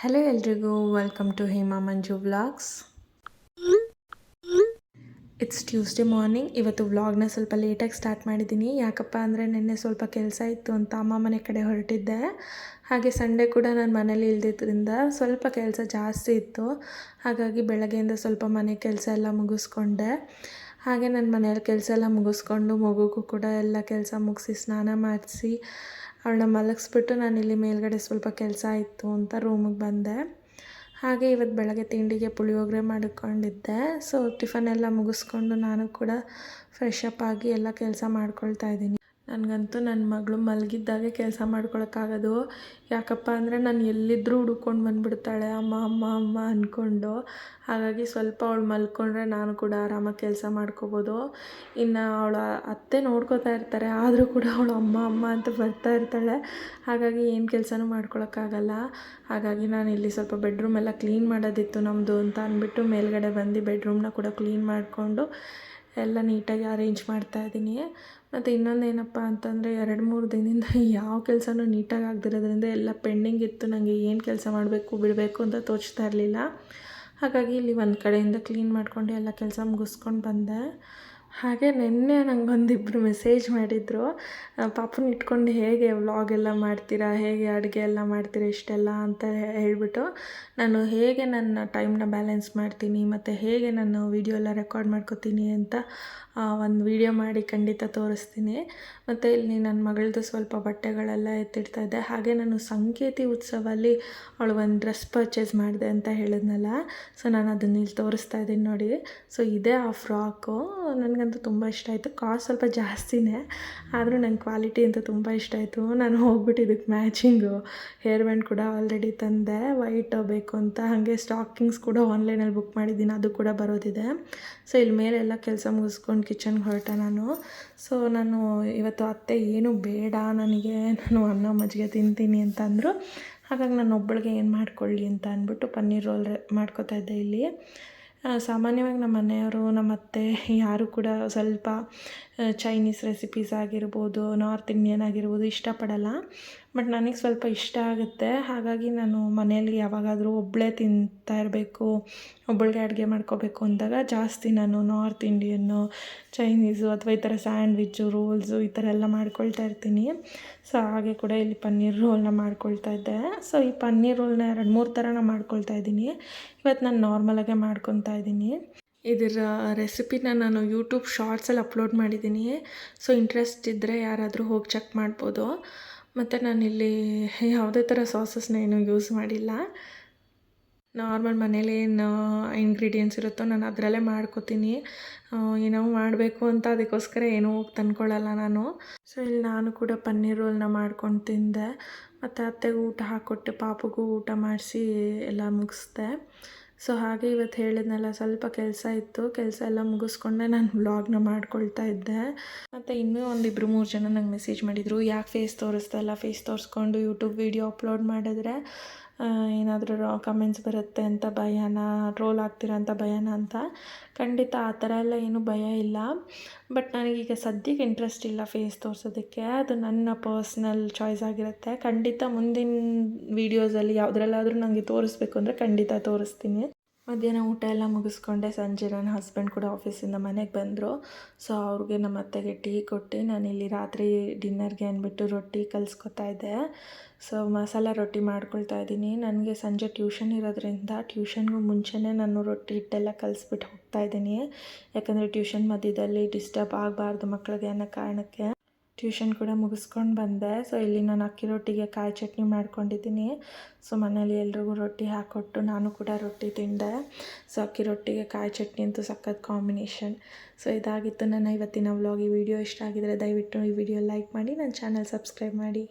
Hello ಎಲ್ರಿಗೂ, welcome to Hema Manju vlogs. It's Tuesday morning. ಇವತ್ತು ವ್ಲಾಗ್ನ ಸ್ವಲ್ಪ ಲೇಟಾಗಿ ಸ್ಟಾರ್ಟ್ ಮಾಡಿದ್ದೀನಿ. ಯಾಕಪ್ಪ ಅಂದರೆ ನಿನ್ನೆ ಸ್ವಲ್ಪ ಕೆಲಸ ಇತ್ತು ಅಂತ ಅಮ್ಮ ಮನೆ ಕಡೆ ಹೊರಟಿದ್ದೆ. ಹಾಗೆ ಸಂಡೇ ಕೂಡ ನಾನು ಮನೇಲಿ ಇಲ್ದಿದ್ದರಿಂದ ಸ್ವಲ್ಪ ಕೆಲಸ ಜಾಸ್ತಿ ಇತ್ತು. ಹಾಗಾಗಿ ಬೆಳಗ್ಗೆಯಿಂದ ಸ್ವಲ್ಪ ಮನೆ ಕೆಲಸ ಎಲ್ಲ ಮುಗಿಸ್ಕೊಂಡೆ. ಹಾಗೆ ನನ್ನ ಮನೆಯಲ್ಲಿ ಕೆಲಸ ಎಲ್ಲ ಮುಗಿಸ್ಕೊಂಡು ಮಗುಗೂ ಕೂಡ ಎಲ್ಲ ಕೆಲಸ ಮುಗಿಸಿ ಸ್ನಾನ ಮಾಡಿಸಿ ಅವಳನ್ನ ಮಲಗಿಸ್ಬಿಟ್ಟು ನಾನಿಲ್ಲಿ ಮೇಲ್ಗಡೆ ಸ್ವಲ್ಪ ಕೆಲಸ ಇತ್ತು ಅಂತ ರೂಮಿಗೆ ಬಂದೆ. ಹಾಗೆ ಇವತ್ತು ಬೆಳಗ್ಗೆ ತಿಂಡಿಗೆ ಪುಳಿಯೋಗರೆ ಮಾಡಿಕೊಂಡಿದ್ದೆ. ಸೊ ಟಿಫನ್ ಎಲ್ಲ ಮುಗಿಸ್ಕೊಂಡು ನಾನು ಕೂಡ ಫ್ರೆಶ್ ಅಪ್ ಆಗಿ ಎಲ್ಲ ಕೆಲಸ ಮಾಡ್ಕೊಳ್ತಾ ಇದ್ದೀನಿ. ನನಗಂತೂ ನನ್ನ ಮಗಳು ಮಲಗಿದ್ದಾಗೆ ಕೆಲಸ ಮಾಡ್ಕೊಳಕ್ಕಾಗೋದು. ಯಾಕಪ್ಪ ಅಂದರೆ ನಾನು ಎಲ್ಲಿದ್ದರೂ ಹುಡ್ಕೊಂಡು ಬಂದುಬಿಡ್ತಾಳೆ ಅಮ್ಮ ಅಮ್ಮ ಅಮ್ಮ ಅಂದ್ಕೊಂಡು. ಹಾಗಾಗಿ ಸ್ವಲ್ಪ ಅವಳು ಮಲ್ಕೊಂಡ್ರೆ ನಾನು ಕೂಡ ಆರಾಮಾಗಿ ಕೆಲಸ ಮಾಡ್ಕೋಬೋದು. ಇನ್ನು ಅವಳ ಅತ್ತೆ ನೋಡ್ಕೋತಾ ಇರ್ತಾರೆ, ಆದರೂ ಕೂಡ ಅವಳು ಅಮ್ಮ ಅಮ್ಮ ಅಂತ ಬರ್ತಾ ಇರ್ತಾಳೆ. ಹಾಗಾಗಿ ಏನು ಕೆಲಸನೂ ಮಾಡ್ಕೊಳಕ್ಕಾಗಲ್ಲ. ಹಾಗಾಗಿ ನಾನು ಇಲ್ಲಿ ಸ್ವಲ್ಪ ಬೆಡ್ರೂಮ್ ಎಲ್ಲ ಕ್ಲೀನ್ ಮಾಡೋದಿತ್ತು ನಮ್ಮದು ಅಂತ ಅಂದ್ಬಿಟ್ಟು ಮೇಲ್ಗಡೆ ಬಂದು ಬೆಡ್ರೂಮ್ನ ಕೂಡ ಕ್ಲೀನ್ ಮಾಡಿಕೊಂಡು ಎಲ್ಲ ನೀಟಾಗಿ ಅರೇಂಜ್ ಮಾಡ್ತಾಯಿದ್ದೀನಿ. ಮತ್ತು ಇನ್ನೊಂದೇನಪ್ಪ ಅಂತಂದರೆ 2-3 ದಿನದಿಂದ ಯಾವ ಕೆಲಸನೂ ನೀಟಾಗಿ ಆಗದಿರೋದ್ರಿಂದ ಎಲ್ಲ ಪೆಂಡಿಂಗ್ ಇತ್ತು. ನನಗೆ ಏನು ಕೆಲಸ ಮಾಡಬೇಕು ಬಿಡಬೇಕು ಅಂತ ತೋಚ್ತಾ ಇರಲಿಲ್ಲ. ಹಾಗಾಗಿ ಇಲ್ಲಿ ಒಂದು ಕಡೆಯಿಂದ ಕ್ಲೀನ್ ಮಾಡಿಕೊಂಡು ಎಲ್ಲ ಕೆಲಸ ಮುಗಿಸ್ಕೊಂಡು ಬಂದೆ. ಹಾಗೆ ನಿನ್ನೆ ನನಗೊಂದಿಬ್ಬರು ಮೆಸೇಜ್ ಮಾಡಿದರು, ಪಾಪುನ ಇಟ್ಕೊಂಡು ಹೇಗೆ ವ್ಲಾಗ್ ಎಲ್ಲ ಮಾಡ್ತೀರಾ, ಹೇಗೆ ಅಡುಗೆ ಎಲ್ಲ ಮಾಡ್ತೀರಾ ಇಷ್ಟೆಲ್ಲ ಅಂತ ಹೇಳ್ಬಿಟ್ಟು. ನಾನು ಹೇಗೆ ನನ್ನ ಟೈಮ್ನ ಬ್ಯಾಲೆನ್ಸ್ ಮಾಡ್ತೀನಿ ಮತ್ತು ಹೇಗೆ ನಾನು ವೀಡಿಯೋ ಎಲ್ಲ ರೆಕಾರ್ಡ್ ಮಾಡ್ಕೋತೀನಿ ಅಂತ ಒಂದು ವೀಡಿಯೋ ಮಾಡಿ ಖಂಡಿತ ತೋರಿಸ್ತೀನಿ. ಮತ್ತು ಇಲ್ಲಿ ನನ್ನ ಮಗಳದ್ದು ಸ್ವಲ್ಪ ಬಟ್ಟೆಗಳೆಲ್ಲ ಎತ್ತಿಡ್ತಾಯಿದ್ದೆ. ಹಾಗೆ ನಾನು ಸಂಕೇತಿ ಉತ್ಸವಲ್ಲಿ ಅವಳು ಒಂದು ಡ್ರೆಸ್ ಪರ್ಚೇಸ್ ಮಾಡಿದೆ ಅಂತ ಹೇಳಿದ್ನಲ್ಲ, ಸೊ ನಾನು ಅದನ್ನ ಇಲ್ಲಿ ತೋರಿಸ್ತಾ ಇದ್ದೀನಿ ನೋಡಿ. ಸೊ ಇದೇ ಆ ಫ್ರಾಕು. ನನಗಂತೂ ತುಂಬ ಇಷ್ಟ ಆಯಿತು. ಕಾಸ್ಟ್ ಸ್ವಲ್ಪ ಜಾಸ್ತಿನೇ, ಆದರೂ ನಂಗೆ ಕ್ವಾಲಿಟಿ ಅಂತೂ ತುಂಬ ಇಷ್ಟ ಆಯಿತು. ನಾನು ಹೋಗ್ಬಿಟ್ಟು ಇದಕ್ಕೆ ಮ್ಯಾಚಿಂಗು ಹೇರ್ ಬ್ಯಾಂಡ್ ಕೂಡ ಆಲ್ರೆಡಿ ತಂದೆ, ವೈಟ್ ಬೇಕು ಅಂತ. ಹಾಗೆ ಸ್ಟಾಕಿಂಗ್ಸ್ ಕೂಡ ಆನ್ಲೈನಲ್ಲಿ ಬುಕ್ ಮಾಡಿದ್ದೀನಿ, ಅದು ಕೂಡ ಬರೋದಿದೆ. ಸೊ ಇಲ್ಲಿ ಮೇಲೆಲ್ಲ ಕೆಲಸ ಮುಗಿಸ್ಕೊಂಡು ಕಿಚನ್ಗೆ ಹೊರಟೆ ನಾನು. ಸೊ ನಾನು ಇವತ್ತು ಅತ್ತೆ ಏನೂ ಬೇಡ ನನಗೆ, ನಾನು ಅನ್ನ ಮಜ್ಜಿಗೆ ತಿಂತೀನಿ ಅಂತ ಅಂದರು. ಹಾಗಾಗಿ ನಾನು ಒಬ್ಬಳಿಗೆ ಏನು ಮಾಡ್ಕೊಳ್ಳಿ ಅಂತ ಅಂದ್ಬಿಟ್ಟು ಪನ್ನೀರ್ ರೋಲ್ ಮಾಡ್ಕೋತಾ ಇದ್ದೆ ಇಲ್ಲಿ. ಸಾಮಾನ್ಯವಾಗಿ ನಮ್ಮ ಮನೆಯವರು ನಮ್ಮ ಅತ್ತೆ ಯಾರೂ ಕೂಡ ಸ್ವಲ್ಪ ಚೈನೀಸ್ ರೆಸಿಪೀಸ್ ಆಗಿರ್ಬೋದು, ನಾರ್ತ್ ಇಂಡಿಯನ್ ಆಗಿರ್ಬೋದು ಇಷ್ಟಪಡಲ್ಲ. ಬಟ್ ನನಗೆ ಸ್ವಲ್ಪ ಇಷ್ಟ ಆಗುತ್ತೆ. ಹಾಗಾಗಿ ನಾನು ಮನೆಯಲ್ಲಿ ಯಾವಾಗಾದರೂ ಒಬ್ಬಳೇ ತಿಂತಾ ಇರಬೇಕು, ಒಬ್ಬಳಿಗೆ ಅಡುಗೆ ಮಾಡ್ಕೋಬೇಕು ಅಂದಾಗ ಜಾಸ್ತಿ ನಾನು ನಾರ್ತ್ ಇಂಡಿಯನ್ನು, ಚೈನೀಸು ಅಥವಾ ಈ ಥರ ಸ್ಯಾಂಡ್ವಿಚ್ಚು, ರೋಲ್ಸು ಈ ಥರ ಎಲ್ಲ ಮಾಡ್ಕೊಳ್ತಾ ಇರ್ತೀನಿ. ಸೊ ಹಾಗೆ ಕೂಡ ಇಲ್ಲಿ ಪನ್ನೀರ್ ರೋಲ್ನ ಮಾಡ್ಕೊಳ್ತಾ ಇದ್ದೆ. ಸೊ ಈ ಪನ್ನೀರ್ ರೋಲ್ನ 2-3 ಥರ ಮಾಡ್ಕೊಳ್ತಾ ಇದ್ದೀನಿ. ಇವತ್ತು ನಾನು ನಾರ್ಮಲಾಗೆ ಮಾಡ್ಕೊತಾ ಇದ್ದೀನಿ. ಇದರ ರೆಸಿಪಿನ ನಾನು ಯೂಟ್ಯೂಬ್ ಶಾರ್ಟ್ಸಲ್ಲಿ ಅಪ್ಲೋಡ್ ಮಾಡಿದ್ದೀನಿ. ಸೊ ಇಂಟ್ರೆಸ್ಟ್ ಇದ್ದರೆ ಯಾರಾದರೂ ಹೋಗಿ ಚೆಕ್ ಮಾಡ್ಬೋದು. ಮತ್ತು ನಾನಿಲ್ಲಿ ಯಾವುದೇ ಥರ ಸಾಸಸ್ನ ಏನೂ ಯೂಸ್ ಮಾಡಿಲ್ಲ. ನಾರ್ಮಲ್ ಮನೇಲಿ ಏನು ಇಂಗ್ರೀಡಿಯೆಂಟ್ಸ್ ಇರುತ್ತೋ ನಾನು ಅದರಲ್ಲೇ ಮಾಡ್ಕೋತೀನಿ. ಏನೋ ಮಾಡಬೇಕು ಅಂತ ಅದಕ್ಕೋಸ್ಕರ ಏನೂ ಹೋಗಿ ತಂದ್ಕೊಳ್ಳಲ್ಲ ನಾನು. ಸೊ ಇಲ್ಲಿ ನಾನು ಕೂಡ ಪನ್ನೀರ್ ರೋಲ್ನ ಮಾಡ್ಕೊಂಡು ತಿಂದೆ. ಮತ್ತು ಅತ್ತೆಗೂ ಊಟ ಹಾಕ್ಕೊಟ್ಟು ಪಾಪುಗೂ ಊಟ ಮಾಡಿಸಿ ಎಲ್ಲ ಮುಗಿಸ್ದೆ. ಸೊ ಹಾಗೆ ಇವತ್ತು ಹೇಳಿದ್ನಲ್ಲ, ಸ್ವಲ್ಪ ಕೆಲಸ ಇತ್ತು, ಕೆಲಸ ಎಲ್ಲ ಮುಗಿಸ್ಕೊಂಡೆ ನಾನು ವ್ಲಾಗ್ನ ಮಾಡ್ಕೊಳ್ತಾ ಇದ್ದೆ. ಮತ್ತು ಇನ್ನೂ 1-2-3 ಜನ ನಂಗೆ ಮೆಸೇಜ್ ಮಾಡಿದರು, ಯಾಕೆ ಫೇಸ್ ತೋರಿಸ್ತಾ ಫೇಸ್ ತೋರಿಸ್ಕೊಂಡು ಯೂಟ್ಯೂಬ್ ವೀಡಿಯೋ ಅಪ್ಲೋಡ್ ಮಾಡಿದ್ರೆ ಏನಾದರೂ ಕಮೆಂಟ್ಸ್ ಬರುತ್ತೆ ಅಂತ ಭಯನಾ, ಟ್ರೋಲ್ ಆಗ್ತೀರಾ ಅಂತ ಭಯನಾ ಅಂತ. ಖಂಡಿತ ಆ ಥರ ಎಲ್ಲ ಏನೂ ಭಯ ಇಲ್ಲ. ಬಟ್ ನನಗೀಗ ಸದ್ಯಕ್ಕೆ ಇಂಟ್ರೆಸ್ಟ್ ಇಲ್ಲ ಫೇಸ್ ತೋರಿಸೋದಕ್ಕೆ. ಅದು ನನ್ನ ಪರ್ಸ್ನಲ್ ಚಾಯ್ಸ್ ಆಗಿರುತ್ತೆ. ಖಂಡಿತ ಮುಂದಿನ ವೀಡಿಯೋಸಲ್ಲಿ ಯಾವುದ್ರಲ್ಲಾದರೂ ನನಗೆ ತೋರಿಸ್ಬೇಕು ಅಂದರೆ ಖಂಡಿತ ತೋರಿಸ್ತೀನಿ. ಮಧ್ಯಾಹ್ನ ಊಟ ಎಲ್ಲ ಮುಗಿಸ್ಕೊಂಡೆ. ಸಂಜೆ ನನ್ನ ಹಸ್ಬೆಂಡ್ ಕೂಡ ಆಫೀಸಿಂದ ಮನೆಗೆ ಬಂದರು. ಸೊ ಅವ್ರಿಗೆ ನಮ್ಮ ಅತ್ತೆಗೆ ಟೀ ಕೊಟ್ಟು ನಾನಿಲ್ಲಿ ರಾತ್ರಿ ಡಿನ್ನರ್ಗೆ ಅಂದ್ಬಿಟ್ಟು ರೊಟ್ಟಿ ಕಲಿಸ್ಕೊತಾ ಇದ್ದೆ. ಸೊ ಮಸಾಲ ರೊಟ್ಟಿ ಮಾಡ್ಕೊಳ್ತಾ ಇದ್ದೀನಿ. ನನಗೆ ಸಂಜೆ ಟ್ಯೂಷನ್ ಇರೋದ್ರಿಂದ ಟ್ಯೂಷನ್ಗೂ ಮುಂಚೆನೇ ನಾನು ರೊಟ್ಟಿ ಹಿಟ್ಟೆಲ್ಲ ಕಲಿಸ್ಬಿಟ್ಟು ಹೋಗ್ತಾಯಿದ್ದೀನಿ. ಯಾಕಂದರೆ ಟ್ಯೂಷನ್ ಮಧ್ಯದಲ್ಲಿ ಡಿಸ್ಟರ್ಬ್ ಆಗಬಾರ್ದು ಮಕ್ಕಳಿಗೆ ಅನ್ನೋ ಕಾರಣಕ್ಕೆ. ಟ್ಯೂಷನ್ ಕೂಡ ಮುಗಿಸ್ಕೊಂಡು ಬಂದೆ. ಸೊ ಇಲ್ಲಿ ನಾನು ಅಕ್ಕಿ ರೊಟ್ಟಿಗೆ ಕಾಯಿ ಚಟ್ನಿ ಮಾಡ್ಕೊಂಡಿದ್ದೀನಿ. ಸೊ ಮನೇಲಿ ಎಲ್ರಿಗೂ ರೊಟ್ಟಿ ಹಾಕ್ಕೊಟ್ಟು ನಾನು ಕೂಡ ರೊಟ್ಟಿ ತಿಂದೆ. ಸೊ ಅಕ್ಕಿ ರೊಟ್ಟಿಗೆ ಕಾಯಿ ಚಟ್ನಿ ಅಂತೂ ಸಖತ್ ಕಾಂಬಿನೇಷನ್. ಸೊ ಇದಾಗಿತ್ತು ನನ್ನ ಇವತ್ತಿನ ವ್ಲಾಗ್. ಈ ವಿಡಿಯೋ ಇಷ್ಟ ಆಗಿದರೆ ದಯವಿಟ್ಟು ಈ ವಿಡಿಯೋ ಲೈಕ್ ಮಾಡಿ, ನನ್ನ ಚಾನಲ್ ಸಬ್ಸ್ಕ್ರೈಬ್ ಮಾಡಿ.